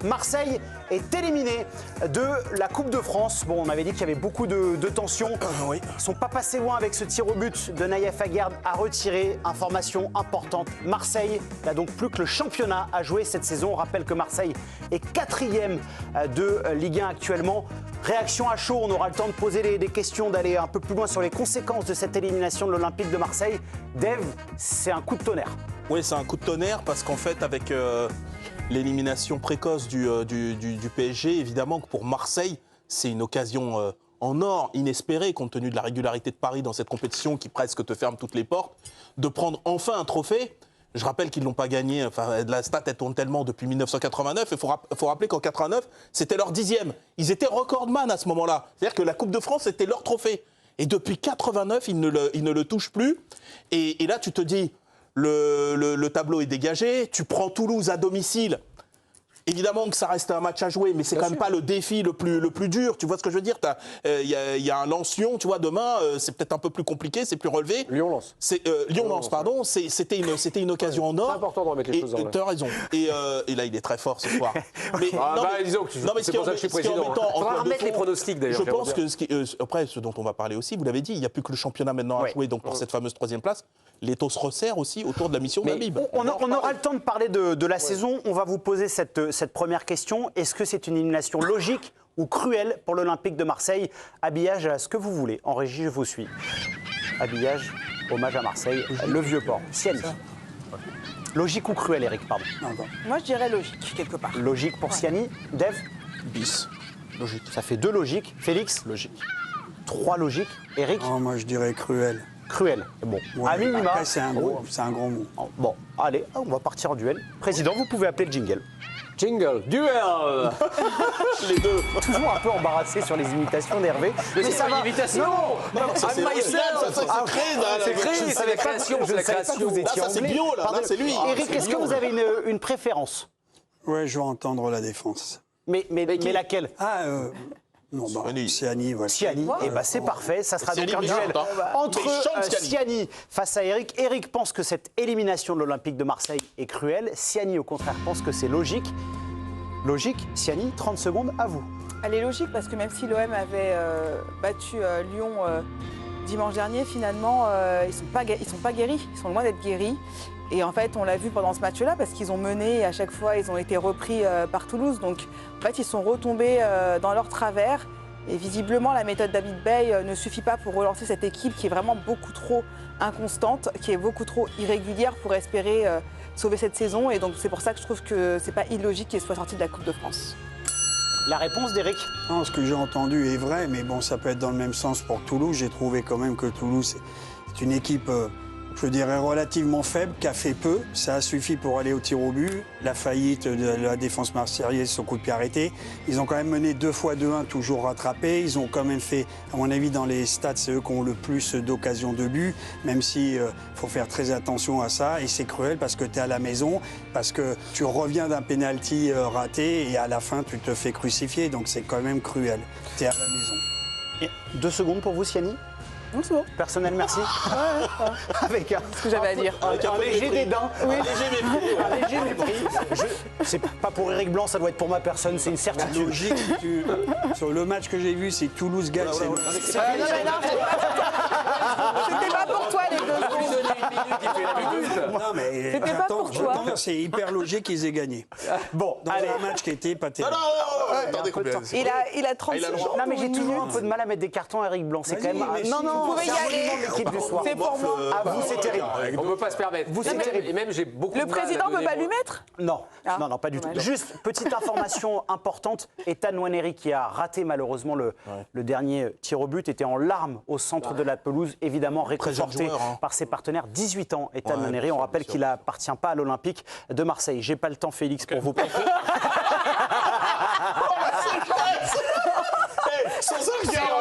Marseille est éliminé de la Coupe de France. Bon, on avait dit qu'il y avait beaucoup de tensions. Oui. Ils ne sont pas passés loin avec ce tir au but de Naïef Aguerd à retirer. Information importante, Marseille n'a donc plus que le championnat à jouer cette saison. On rappelle que Marseille est 4e de Ligue 1 actuellement. Réaction à chaud, on aura le temps de poser des questions, d'aller un peu plus loin sur les conséquences de cette élimination de l'Olympique de Marseille. Dave, c'est un coup de tonnerre. Oui, c'est un coup de tonnerre parce qu'en fait, avec l'élimination précoce du PSG, évidemment que pour Marseille, c'est une occasion en or, inespérée, compte tenu de la régularité de Paris dans cette compétition qui presque te ferme toutes les portes, de prendre enfin un trophée. Je rappelle qu'ils ne l'ont pas gagné, enfin, la stat elle tourne tellement depuis 1989, il faut rappeler qu'en 89, c'était leur 10e. Ils étaient recordman à ce moment-là, c'est-à-dire que la Coupe de France était leur trophée. Et depuis 89, ils ne le touchent plus. Et là, tu te dis, le tableau est dégagé, tu prends Toulouse à domicile. Évidemment que ça reste un match à jouer, mais c'est quand même pas le défi le plus dur. Tu vois ce que je veux dire ? Il y a un Lens-Lyon, tu vois, demain, c'est peut-être un peu plus compliqué, c'est plus relevé. Lyon-Lens. Lyon-Lens, pardon. C'était une occasion en or. C'est important de remettre les choses en Tu as raison. Et là, il est très fort ce soir. Mais, disons que c'est pour ça que je suis président. Il faudra remettre les pronostics, d'ailleurs. Je pense que, après, ce dont on va parler aussi, vous l'avez dit, il n'y a plus que le championnat maintenant à jouer. Donc, pour cette fameuse 3e place, l'étau se resserre aussi autour de la mission d'Habib. On aura le temps de parler de la saison. On va vous poser cette première question. Est-ce que c'est une élimination logique ou cruelle pour l'Olympique de Marseille ? Habillage à ce que vous voulez. En régie, je vous suis. Habillage, hommage à Marseille, le Vieux-Port. Sienne. Logique ou cruelle, Eric, pardon. Moi, je dirais logique, quelque part. Logique pour Siani. Dev ? Bis. Logique. Ça fait 2 logiques. Félix ? Logique. 3 logiques. Eric ? Oh, moi, je dirais cruel. Cruel. Bon, Ouais, à minima. après, c'est un gros mot. Bon, allez, on va partir en duel. Président, vous pouvez appeler le jingle. Jingle, duel. Les deux. Toujours un peu embarrassé sur les imitations d'Hervé. Mais c'est pas une imitation. C'est créé, c'est la création. Je ne savais pas que vous étiez Là, ça, c'est anglais. bio, là. Pardon. Là, c'est lui. Eric, est-ce que vous avez une préférence ? Ouais, je veux entendre la défense. Mais laquelle ? Non, Siani. Siani, voilà. Siani. Eh ben, c'est parfait. Ça sera donc Siani un duel méchante, hein. entre Méchante Siani. Siani face à Eric. Eric pense que cette élimination de l'Olympique de Marseille est cruelle. Siani, au contraire, pense que c'est logique. Logique, Siani, 30 secondes, à vous. Elle est logique parce que même si l'OM avait battu Lyon dimanche dernier, finalement, ils sont pas guéris. Ils sont loin d'être guéris. Et en fait, on l'a vu pendant ce match-là parce qu'ils ont mené et à chaque fois, ils ont été repris par Toulouse. Donc, en fait, ils sont retombés dans leur travers. Et visiblement, la méthode David Bey ne suffit pas pour relancer cette équipe qui est vraiment beaucoup trop inconstante, qui est beaucoup trop irrégulière pour espérer sauver cette saison. Et donc, c'est pour ça que je trouve que c'est pas illogique qu'ils soient sortis de la Coupe de France. La réponse d'Eric ? Non, ce que j'ai entendu est vrai, mais bon, ça peut être dans le même sens pour Toulouse. J'ai trouvé quand même que Toulouse est une équipe, je dirais, relativement faible, qui a fait peu. Ça a suffi pour aller au tir au but. La faillite de la défense marseillaise, son coup de pied arrêté. Ils ont quand même mené 2 fois 2-1, toujours rattrapé. Ils ont quand même fait, à mon avis, dans les stats, c'est eux qui ont le plus d'occasions de but, même si faut faire très attention à ça. Et c'est cruel parce que tu es à la maison, parce que tu reviens d'un penalty raté et à la fin, tu te fais crucifier. Donc c'est quand même cruel. Tu es à la maison. 2 secondes pour vous, Siani ? Non, c'est bon. Personnel, merci. Avec Ce que j'avais à dire. un léger dédain. Oui. Un léger mépris. C'est pas pour Eric Blanc, ça doit être pour ma personne, c'est une La certitude. logique, sur le match que j'ai vu, c'est que Toulouse gagne. c'est C'était pas pour toi, les 2 secondes. Non, mais C'était pas pour toi. j'entends, c'est hyper logique qu'ils aient gagné. Bon, Dans allez. un match qui était pas terrible. Attendez, combien ? Il a 30 secondes. Non, mais j'ai toujours un peu de mal à mettre des cartons à Eric Blanc. C'est quand Vas-y, même. mais Non, si, non, vous pouvez y c'est un aller. monument de l'équipe du soir. C'est pour moi. Ah, vous, c'est terrible. On ne peut pas se permettre. Vous, c'est terrible. Et même, j'ai beaucoup Le de mal à président ne peut donner pas mon- lui mettre ? Non, Ah, non, pas du tout. dommage. Juste, petite information importante, Ethan Nwaneri, qui a raté malheureusement le dernier tir au but, était en larmes au centre de la pelouse, évidemment réconforté jeune joueur, hein. par ses partenaires. 18 ans, Ethan Ouais, Nwaneri. On rappelle qu'il n'appartient pas à l'Olympique de Marseille. J'ai pas le temps, Félix, pour vous parler. Sans ça,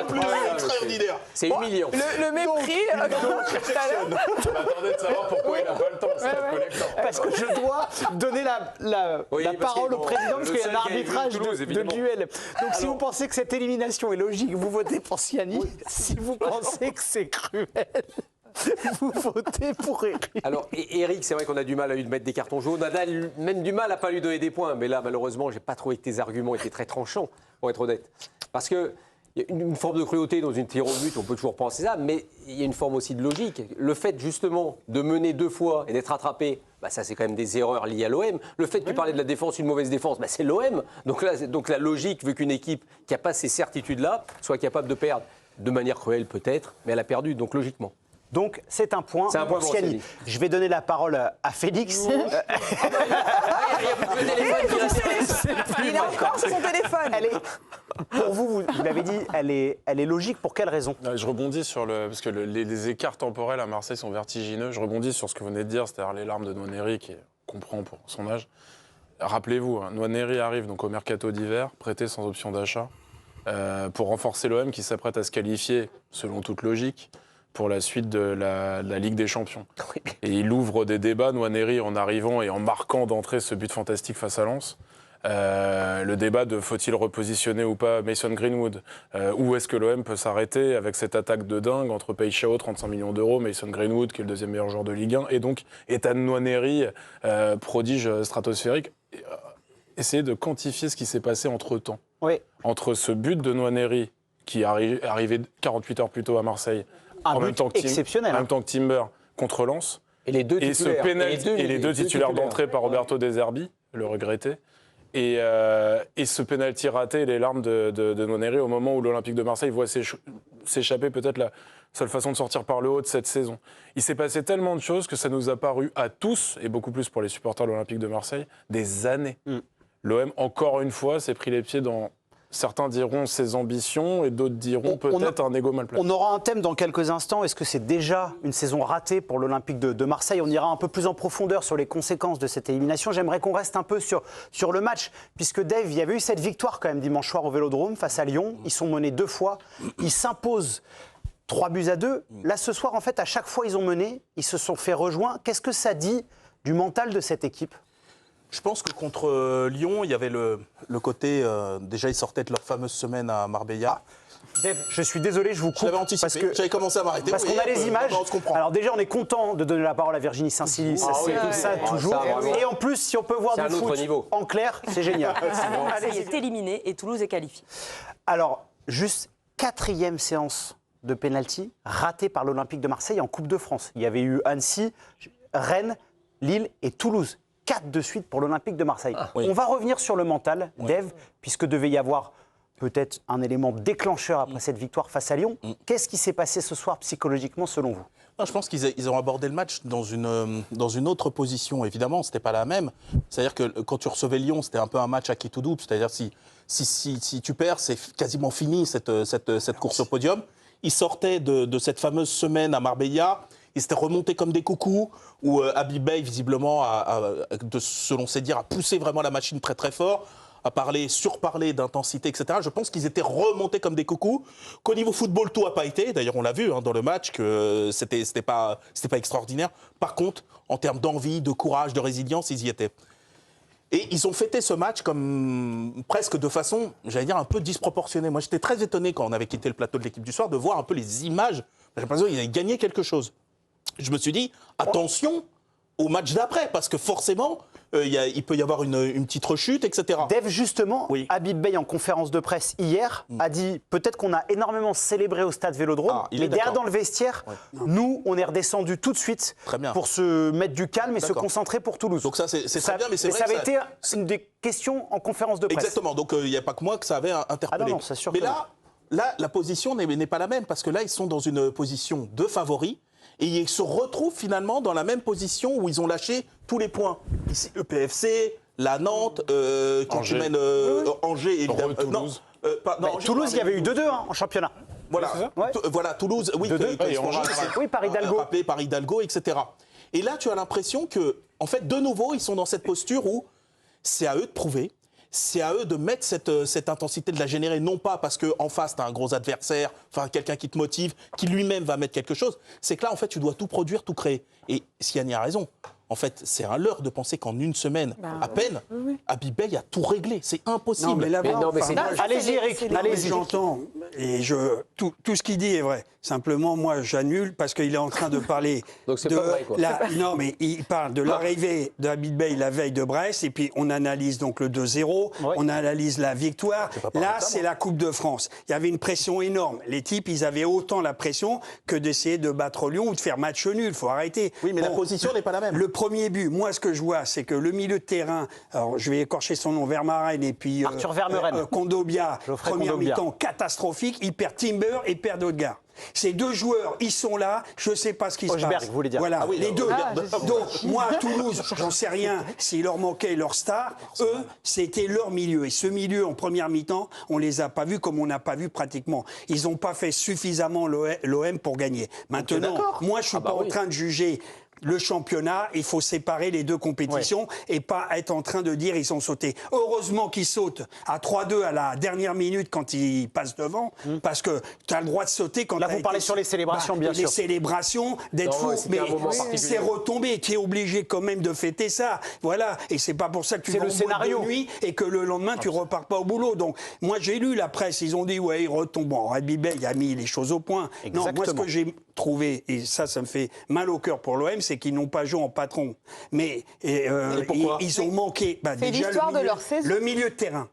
en plus, extraordinaire. C'est humiliant. Le mépris. tout à l'heure. Je m'attendais de savoir pourquoi il n'a pas le temps. C'est un collecteur. Parce que je dois donner la Oui, parce parole que au président, parce le qu'il y a un seul qui a élu arbitrage Toulouse, de évidemment. duel. Donc si vous pensez que cette élimination est logique, vous votez pour Siani. Si vous pensez que c'est cruel, Vous votez pour Eric. Alors, Eric, c'est vrai qu'on a du mal à lui mettre des cartons jaunes. On a même du mal à pas lui donner des points. Mais là, malheureusement, j'ai pas trouvé que tes arguments étaient très tranchants, pour être honnête. Parce que il y a une forme de cruauté dans une tir au but, on peut toujours penser ça, mais il y a une forme aussi de logique. Le fait, justement, de mener 2 fois et d'être rattrapé, ça, c'est quand même des erreurs liées à l'OM. Le fait que tu parlais de la défense, une mauvaise défense, c'est l'OM. Donc la logique veut qu'une équipe qui n'a pas ces certitudes-là soit capable de perdre. De manière cruelle, peut-être, mais elle a perdu, donc logiquement. Donc, c'est un point pour Siani. Je vais donner la parole à Félix. Il est encore sur son téléphone. Pour vous l'avez dit, elle est logique. Pour quelle raison ? Je rebondis sur parce que les écarts temporels à Marseille sont vertigineux. Je rebondis sur ce que vous venez de dire, c'est-à-dire les larmes de Nwaneri, qui comprend pour son âge. Rappelez-vous, Nwaneri arrive donc au mercato d'hiver, prêté sans option d'achat, pour renforcer l'OM qui s'apprête à se qualifier, selon toute logique, pour la suite de la Ligue des Champions. Et il ouvre des débats, Nwaneri, en arrivant et en marquant d'entrée ce but fantastique face à Lens. Le débat de faut-il repositionner ou pas Mason Greenwood, où est-ce que l'OM peut s'arrêter avec cette attaque de dingue entre Peixao, 35 millions d'euros, Mason Greenwood, qui est le 2e meilleur joueur de Ligue 1, et donc Ethan Nwaneri, prodige stratosphérique. Essayez de quantifier ce qui s'est passé entre-temps. Oui. Entre ce but de Nwaneri, qui est arrivé 48 heures plus tôt à Marseille, en même temps que Timber contre Lens, et les deux titulaires d'entrée par Roberto De Zerbi, le regretté, et ce pénalty raté et les larmes de Nwaneri au moment où l'Olympique de Marseille voit s'échapper peut-être la seule façon de sortir par le haut de cette saison. Il s'est passé tellement de choses que ça nous a paru à tous, et beaucoup plus pour les supporters de l'Olympique de Marseille, des années. L'OM, encore une fois, s'est pris les pieds dans... Certains diront ses ambitions et d'autres diront peut-être un égo mal placé. On aura un thème dans quelques instants. Est-ce que c'est déjà une saison ratée pour l'Olympique de Marseille ? On ira un peu plus en profondeur sur les conséquences de cette élimination. J'aimerais qu'on reste un peu sur le match, puisque Dave, il y avait eu cette victoire quand même dimanche soir au Vélodrome face à Lyon. Ils sont menés 2 fois. Ils s'imposent 3-2. Là, ce soir, en fait, à chaque fois ils ont mené, ils se sont fait rejoindre. Qu'est-ce que ça dit du mental de cette équipe ? Je pense que contre Lyon, il y avait le côté... déjà, ils sortaient de leur fameuse semaine à Marbella. Dave, je suis désolé, je vous coupe. Je l'avais anticipé, j'avais commencé à m'arrêter. Parce qu'on a les images. On se comprend. Alors déjà, on est content de donner la parole à Virginie Saint-Silly, ça c'est comme ça toujours. Et en plus, si on peut voir du foot en clair, c'est génial. Marseille est éliminé et Toulouse est qualifié. Alors, juste 4e séance de pénalty ratée par l'Olympique de Marseille en Coupe de France. Il y avait eu Annecy, Rennes, Lille et Toulouse. 4 de suite pour l'Olympique de Marseille. On va revenir sur le mental, Dave, puisque devait y avoir peut-être un élément déclencheur après cette victoire face à Lyon. Qu'est-ce qui s'est passé ce soir psychologiquement selon vous ? Non, je pense qu'ils ont abordé le match dans une autre position. Évidemment, ce n'était pas la même. C'est-à-dire que quand tu recevais Lyon, c'était un peu un match à qui tout double. C'est-à-dire si tu perds, c'est quasiment fini cette course au podium. Ils sortaient de cette fameuse semaine à Marbella. Ils s'étaient remontés comme des coucous, où Habib Beye, visiblement, selon ses dires, a poussé vraiment la machine très très fort, a surparlé d'intensité, etc. Je pense qu'ils étaient remontés comme des coucous, qu'au niveau football, tout n'a pas été. D'ailleurs, on l'a vu dans le match, que c'était pas extraordinaire. Par contre, en termes d'envie, de courage, de résilience, ils y étaient. Et ils ont fêté ce match comme presque de façon, j'allais dire, un peu disproportionnée. Moi, j'étais très étonné quand on avait quitté le plateau de l'Équipe du Soir de voir un peu les images. J'ai l'impression qu'ils avaient gagné quelque chose. Je me suis dit, attention au match d'après, parce que forcément, il peut y avoir une petite rechute, etc. Dave, justement, Habib Beye, en conférence de presse hier, a dit peut-être qu'on a énormément célébré au stade Vélodrome, mais derrière dans le vestiaire, nous, on est redescendu tout de suite pour se mettre du calme et se concentrer pour Toulouse. Donc ça, c'est très bien, mais c'est vrai ça avait été une des questions en conférence de presse. Exactement, donc il n'y a pas que moi que ça avait interpellé. Ah non, c'est sûr. Mais là, la position n'est pas la même, parce que là, ils sont dans une position de favori. Et ils se retrouvent finalement dans la même position où ils ont lâché tous les points. Ici, le PFC, la Nantes, Angers. Angers, évidemment. Toulouse. Toulouse, il y avait eu 2-2 en championnat. Voilà, Toulouse, oui, par Hidalgo. Rappelé par Hidalgo, etc. Et là, tu as l'impression que, en fait, de nouveau, ils sont dans cette posture où c'est à eux de prouver. C'est à eux de mettre cette intensité, de la générer, non pas parce qu'en face, tu as un gros adversaire, enfin quelqu'un qui te motive, qui lui-même va mettre quelque chose. C'est que là, en fait, tu dois tout produire, tout créer. Et Siani a raison. En fait, c'est un leurre de penser qu'en une semaine, à peine, Habib Beye a tout réglé. C'est impossible. Non, mais allez-y, Eric. Allez-y. J'entends. et tout ce qu'il dit est vrai. Simplement, moi, j'annule parce qu'il est en train de parler Donc c'est de pas vrai, quoi. non, mais il parle de l'arrivée d'Abid Bey la veille de Brest, et puis on analyse donc le 2-0, on analyse la victoire. Là, c'est la Coupe de France. Il y avait une pression énorme. Les types, ils avaient autant la pression que d'essayer de battre Lyon ou de faire match nul. Il faut arrêter. Oui, mais la position n'est pas la même. Le premier but, moi, ce que je vois, c'est que le milieu de terrain, alors je vais écorcher son nom, Vermaelen, et puis Arthur Vermeuren. Kondogbia, Geoffrey première Kondogbia. mi-temps catastrophique, il perd Timber et perd Odegaard. Ces deux joueurs, ils sont là, je ne sais pas ce qui se Hochberg, passe. vous voulez dire. Voilà, Ah oui, les deux. Odegaard. Donc, moi, à Toulouse, j'en sais rien s'il leur manquait leur star. Eux, c'était leur milieu. Et ce milieu, en première mi-temps, on ne les a pas vus comme on n'a pas vu pratiquement. Ils n'ont pas fait suffisamment l'OM pour gagner. Maintenant, moi, je ne suis pas en train de juger le championnat, il faut séparer les deux compétitions et pas être en train de dire ils sont sautés. Heureusement qu'ils sautent à 3-2 à la dernière minute quand ils passent devant, parce que tu as le droit de sauter quand Là, t'as vous parlez sur les célébrations, bien sûr. Les célébrations, d'être fou, c'était mais un moment particulier. c'est retombé. Tu es obligé quand même de fêter ça. Voilà, et c'est pas pour ça que tu C'est vas le en boîte scénario. de nuit et que le lendemain tu repars pas au boulot. Donc moi j'ai lu la presse, ils ont dit ouais, il retombe. Bon, Abid Bey a mis les choses au point. Non, moi ce que j'ai trouvé, et ça me fait mal au cœur pour l'OM, c'est qu'ils n'ont pas joué en patron. Mais pourquoi ils ont manqué. C'est Déjà, l'histoire de leur saison. le milieu de terrain.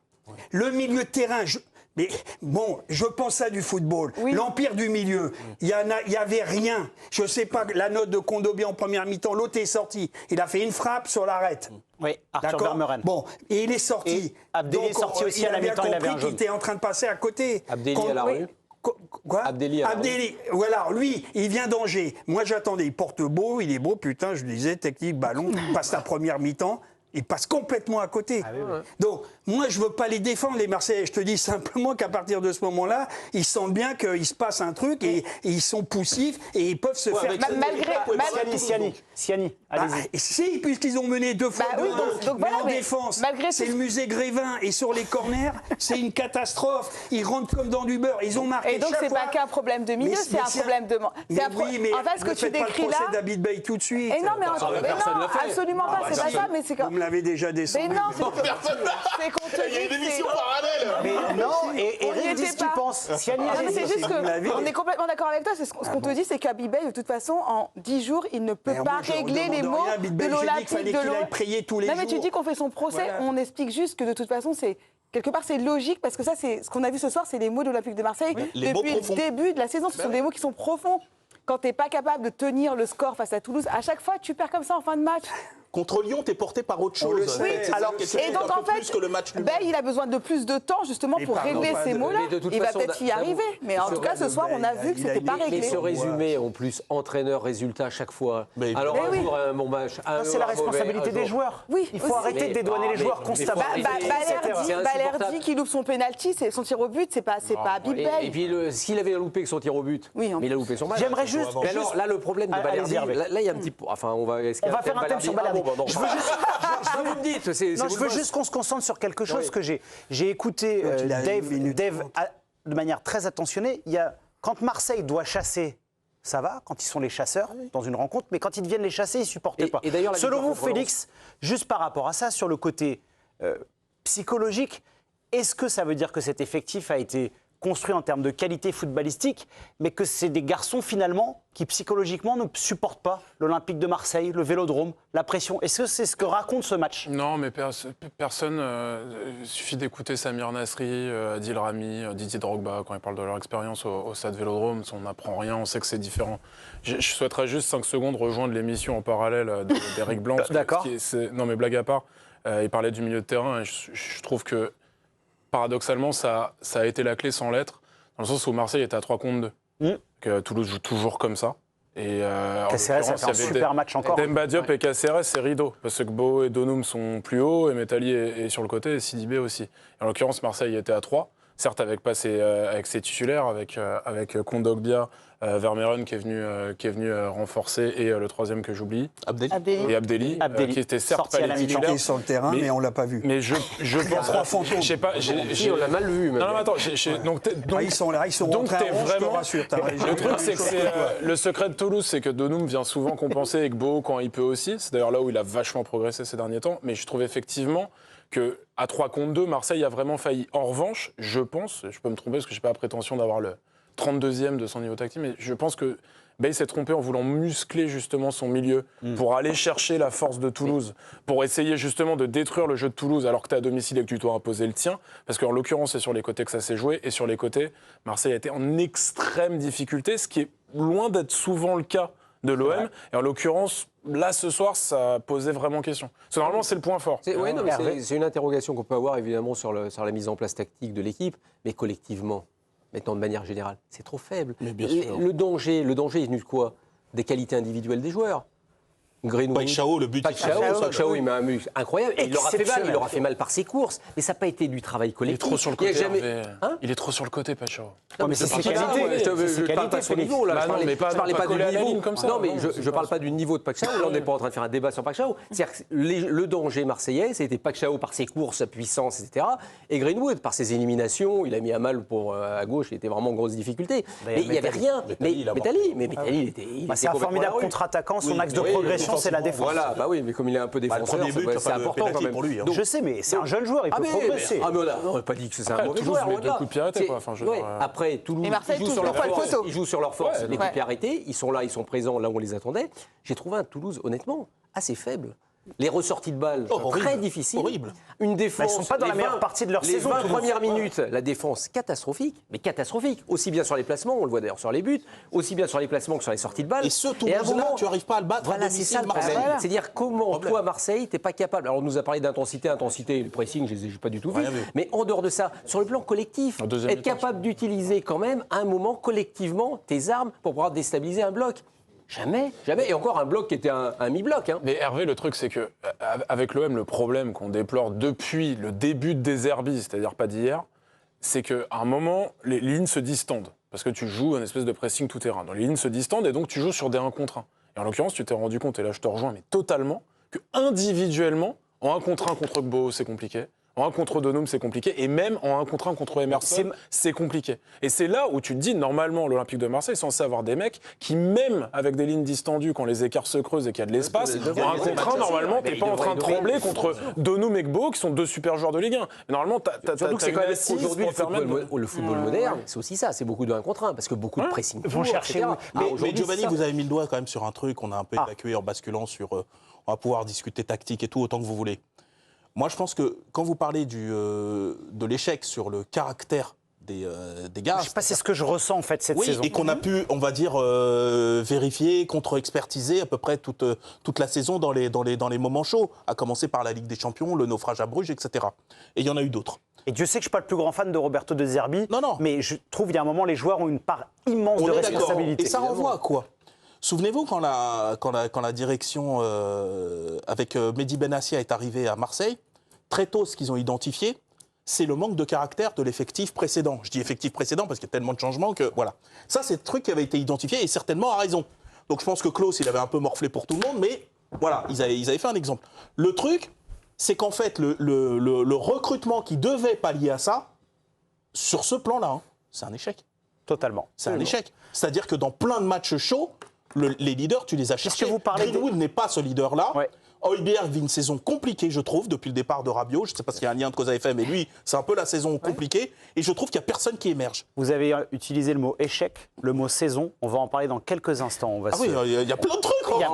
Le milieu de terrain. Mais bon, je pense à du football. Oui. L'empire du milieu, il y avait rien. Je sais pas, la note de Kondogbia en première mi-temps, l'autre est sorti. Il a fait une frappe sur l'arrête. Oui, Arthur D'accord. Vermeuren. Bon, et il est sorti. Et Abdelli est sorti aussi à la mi-temps, il avait un compris jaune. qu'il était en train de passer à côté. Abdelli à la rue. Quoi Abdelli à la Abdelli, voilà, lui, il vient d'Angers. Moi, j'attendais, il porte beau, il est beau, putain, je disais, technique, ballon, passe la première mi-temps. Il passe complètement à côté. Donc, moi, je ne veux pas les défendre, les Marseillais. Je te dis simplement qu'à partir de ce moment-là, ils sentent bien qu'il se passe un truc et ils sont poussifs et ils peuvent se faire... Siani, allez-y. Si, puisqu'ils ont mené 2 fois oui, 2-1, donc mais voilà, en mais défense, malgré c'est tout- le musée Grévin et sur les corners, c'est une catastrophe. Ils rentrent comme dans du beurre. Ils ont marqué Et donc, chaque c'est fois. pas qu'un problème de milieu, c'est un problème de. Mais c'est oui, mais en fait, ce que ne tu faites pas décris le procès là. d'Abid Bey tout de suite. Et non, mais personne non, l'a fait. absolument pas, c'est pas si. ça, mais c'est Vous me l'avez déjà descendu. Mais non, c'est qu'on te dit que parallèle. Mais non, et On y Eric dit était ce qu'il pas. pense. Siani, Non, mais allez-y. c'est juste Vous l'avez. qu'on est complètement d'accord avec toi. C'est ce qu'on te dit, c'est qu'Abid Bey, de toute façon, en 10 jours, il ne peut Mais pas moi, je régler demande les rien mots à Abid Bey. de J'ai dit qu'il l'Olympique, fallait de qu'il aille l'OM. prier tous les Non, mais tu jours. dis qu'on fait son procès, Voilà. on explique juste que de toute façon, c'est. Quelque part, c'est logique parce que ça, c'est ce qu'on a vu ce soir, c'est les mots de l'Olympique de Marseille les mots depuis le profonds. début de la saison. Ce sont des mots qui sont profonds. Quand tu n'es pas capable de tenir le score face à Toulouse, à chaque fois, tu perds comme ça en fin de match. Contre Lyon, t'es porté par autre On le chose. sait. C'est Alors, quelque chose Et donc, d'un en peu plus fait, que le match lui-même. Ben, il a besoin de plus de temps justement Mais pour pardon, régler pas ces de- mots-là. mais de toute Il va façon, peut-être y j'avoue, arriver. Mais en tout cas, ce soir, on a vu que c'était pas Mais réglé. Mais ce Ouais. résumé, en plus, entraîneur-résultat à chaque fois. Mais Alors, Mais un oui. jour, un bon match. un C'est jour, la un mauvais, responsabilité un des jour- joueurs. Oui, Il faut aussi. arrêter de dédouaner les mais- joueurs mais constamment. faut arrêter. C'est Balerdi insupportable. qui loupe son penalty, c'est son tir au but, c'est pas Abid Et Bey. puis, s'il avait loupé que son tir au but, Oui, en mais il a loupé son match. J'aimerais juste. Mais alors, là, le problème de Allez-y, Balerdi, Hervé. là, il y a un petit... Enfin, on va... On va faire un thème sur Balerdi. Je veux juste... vous me dites, c'est Non, vous je le veux juste qu'on se concentre sur quelque chose Oui. que j'ai écouté Donc, il a une minute Dave trente. de manière très attentionnée. Quand Marseille doit chasser, ça va, quand ils sont les chasseurs dans une rencontre, mais quand ils deviennent les chasser, ils ne supportaient Et- pas. et d'ailleurs, la Selon vous, victoire contre Félix, juste par rapport à ça, sur le côté psychologique, est-ce que ça veut dire que cet effectif a été construit en termes de qualité footballistique, mais que c'est des garçons finalement qui psychologiquement ne supportent pas l'Olympique de Marseille, le Vélodrome, la pression? Est-ce que c'est ce que raconte ce match? Non, mais personne. Il suffit d'écouter Samir Nasri, Adil Rami, Didier Drogba, quand ils parlent de leur expérience au stade Vélodrome. On n'apprend rien, on sait que c'est différent. Je souhaiterais juste 5 secondes rejoindre l'émission en parallèle d'Éric Blanc. parce que D'accord. non, mais blague à part, il parlait du milieu de terrain. Et je trouve que, paradoxalement, ça a été la clé sans l'être, dans le sens où Marseille était à 3 contre 2. Que Toulouse joue toujours comme ça. Et en Caceres, ça l'occurrence, fait un il y avait super match encore. Demba Diop et Caceres, c'est rideau. Parce que Bo et Donum sont plus hauts, et Metali est sur le côté, et Sidibé aussi. En l'occurrence, Marseille était à 3. Certes, avec ses titulaires, avec Kondogbia, Vermeuren qui est venu renforcer, et le troisième que j'oublie, Abdelli. et Abdelli, qui était certes sorti pas à les la mi-temps. titulaires. Il est sur le terrain, mais on l'a pas vu. Mais je pense... trois fantômes. Je sais pas, Si, on l'a mal vu. même. Non, attends, donc Ils sont là, ils sont donc rentrés t'es à 11, je te vraiment- rassure. le truc, c'est que le secret de Toulouse, c'est que Donum vient souvent compenser avec Bo quand il peut aussi. C'est d'ailleurs là où il a vachement progressé ces derniers temps. Mais je trouve effectivement qu'à 3 contre 2, Marseille a vraiment failli. En revanche, je pense, je peux me tromper parce que je n'ai pas la prétention d'avoir le 32e de son niveau tactique, mais je pense que Bale s'est trompé en voulant muscler justement son milieu pour aller chercher la force de Toulouse, pour essayer justement de détruire le jeu de Toulouse alors que tu es à domicile et que tu dois imposer le tien. Parce qu'en l'occurrence, c'est sur les côtés que ça s'est joué. Et sur les côtés, Marseille a été en extrême difficulté, ce qui est loin d'être souvent le cas de l'OM. Et en l'occurrence, là, ce soir, ça posait vraiment question. Parce que normalement, c'est le point fort. C'est une interrogation qu'on peut avoir évidemment sur la mise en place tactique de l'équipe, mais collectivement. Maintenant, de manière générale, c'est trop faible. Mais bien sûr. Le danger est venu de quoi? Des qualités individuelles des joueurs. Greenwood, Pacquiao, le but Pacquiao, il met un but incroyable. Et il aura fait mal par ses courses. Mais ça n'a pas été du travail Il est collectif. trop sur le côté. Hein Il est trop sur le côté, Pacquiao. Mais c'est ses qualités. Je ne parle pas de son niveau. Là. Bah non, mais pas je parlais pas du coller à la niveau. ligne comme ça. Non, mais je ne parle pas du niveau de Pacquiao. Là, on n'est pas en train de faire un débat sur Pacquiao. C'est-à-dire que le danger marseillais, c'était Pacquiao par ses courses, sa puissance, etc. Et Greenwood par ses éliminations. Il a mis à mal à gauche. Il était vraiment en grosse difficulté. Mais il n'y avait rien. Métali, il était. C'est un formidable contre-attaquant. Son axe de progression, c'est la défense. Voilà, bah oui, mais comme il est un peu défenseur, c'est important quand même. pour lui. Je sais, mais c'est un jeune joueur, il peut progresser. Ah mais on n'a pas dit que c'est un mauvais Toulouse joueur. met 2 coups de pied arrêtés, quoi. Enfin, Après, Toulouse, Et Marseille ils jouent touche sur leur le poil force. poteau. Ils jouent sur leur force. Ouais. Les coups de pied arrêtés, ils sont là, ils sont présents là où on les attendait. J'ai trouvé un Toulouse, honnêtement, assez faible. Les ressorties de balles, très difficiles. Horrible. Une défense. Ils ne sont pas dans la meilleure partie de leur saison. Les 20 premières minutes, la défense catastrophique, mais catastrophique. Aussi bien sur les placements, on le voit d'ailleurs sur les buts, aussi bien sur les placements que sur les sorties de balles. Et ce Toulouse-là, tu n'arrives pas à le battre à Voilà, c'est ça domicile, le problème. Marseille. C'est-à-dire comment, toi, Marseille, tu n'es pas capable. Alors, on nous a parlé d'intensité, le pressing, je ne les ai pas du tout vus. Mais en dehors de ça, sur le plan collectif, être capable d'utiliser quand même, à un moment, collectivement, tes armes pour pouvoir déstabiliser un bloc. Jamais. Et encore un bloc qui était un mi-bloc. Hein. Mais Hervé, le truc, c'est que avec l'OM, le problème qu'on déplore depuis le début de Deserbi, c'est-à-dire pas d'hier, c'est qu'à un moment, les lignes se distendent. Parce que tu joues un espèce de pressing tout-terrain. Donc les lignes se distendent et donc tu joues sur des 1 contre 1. Et en l'occurrence, tu t'es rendu compte, et là je te rejoins, mais totalement, que individuellement, en 1 contre 1 contre Gbo, c'est compliqué. En 1 contre Donum, c'est compliqué. Et même en 1 contre 1 contre Emerson, c'est compliqué. Et c'est là où tu te dis, normalement, l'Olympique de Marseille est censé avoir des mecs qui, même avec des lignes distendues, quand les écarts se creusent et qu'il y a de l'espace, en 1 contre 1, normalement, t'es pas en train de trembler contre Donum et Gbo, qui sont 2 super joueurs de Ligue 1. Mais normalement, t'as une assise aujourd'hui pour le football moderne, c'est aussi ça, c'est beaucoup de 1 contre 1, parce que beaucoup de pressing. Vont chercher. Mais Giovanni, vous avez mis le doigt quand même sur un truc qu'on a un peu évacué en basculant sur... on va pouvoir discuter tactique et tout autant que vous voulez. Moi, je pense que quand vous parlez de l'échec sur le caractère des gars... Je ne sais pas, c'est ce que je ressens en fait cette saison. Et qu'on a pu, on va dire, vérifier, contre-expertiser à peu près toute la saison dans les moments chauds, à commencer par la Ligue des Champions, le naufrage à Bruges, etc. Et il y en a eu d'autres. Et Dieu sait que je ne suis pas le plus grand fan de Roberto De Zerbi, Non. mais je trouve qu'il y a un moment, les joueurs ont une part immense de responsabilité. Et ça renvoie à quoi ? Souvenez-vous quand la direction avec Mehdi Benassia est arrivée à Marseille, très tôt, ce qu'ils ont identifié, c'est le manque de caractère de l'effectif précédent. Je dis effectif précédent parce qu'il y a tellement de changements que voilà. Ça, c'est le truc qui avait été identifié et certainement à raison. Donc je pense que Klaus, il avait un peu morflé pour tout le monde, mais voilà, ils avaient fait un exemple. Le truc, c'est qu'en fait, le recrutement qui devait pallier à ça, sur ce plan-là, c'est un échec. Totalement. C'est un échec. C'est-à-dire que dans plein de matchs chauds, les leaders, tu les as cherchés. Greenwood n'est pas ce leader-là. Ouais. Højbjerg vit une saison compliquée, je trouve, depuis le départ de Rabiot. Je ne sais pas s'il y a un lien de cause à effet, mais lui, c'est un peu la saison compliquée. Et je trouve qu'il n'y a personne qui émerge. Vous avez utilisé le mot échec, le mot saison. On va en parler dans quelques instants. On va Oui, il y a plein de trucs. Il y a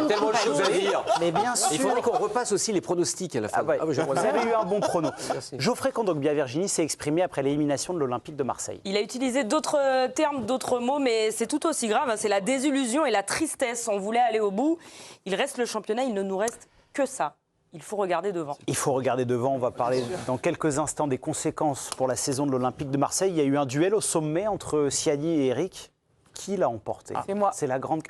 tellement de choses à dire. Mais bien sûr. Il faudrait qu'on repasse aussi les pronostics à la fin. Vous avez eu un bon prono. Merci. Geoffrey Kondogbia-Virginie s'est exprimé après l'élimination de l'Olympique de Marseille. Il a utilisé d'autres termes, d'autres mots, mais c'est tout aussi grave. C'est la désillusion et la tristesse. On voulait aller au bout. Il reste le championnat, il ne nous reste que ça. Il faut regarder devant. Il faut regarder devant. On va parler dans quelques instants des conséquences pour la saison de l'Olympique de Marseille. Il y a eu un duel au sommet entre Siani et Eric. Qui l'a emporté? C'est moi. C'est la grande.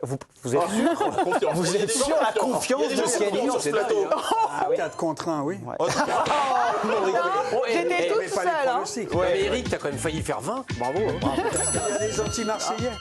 Vous êtes sûr? Vous êtes sûr la confiance de Siani sur ce plateau. 4 contre 1, oui. J'étais toute seule. Hein. Mais Eric, t'as quand même failli faire 20. Bravo. Il y a des anti-marseillais.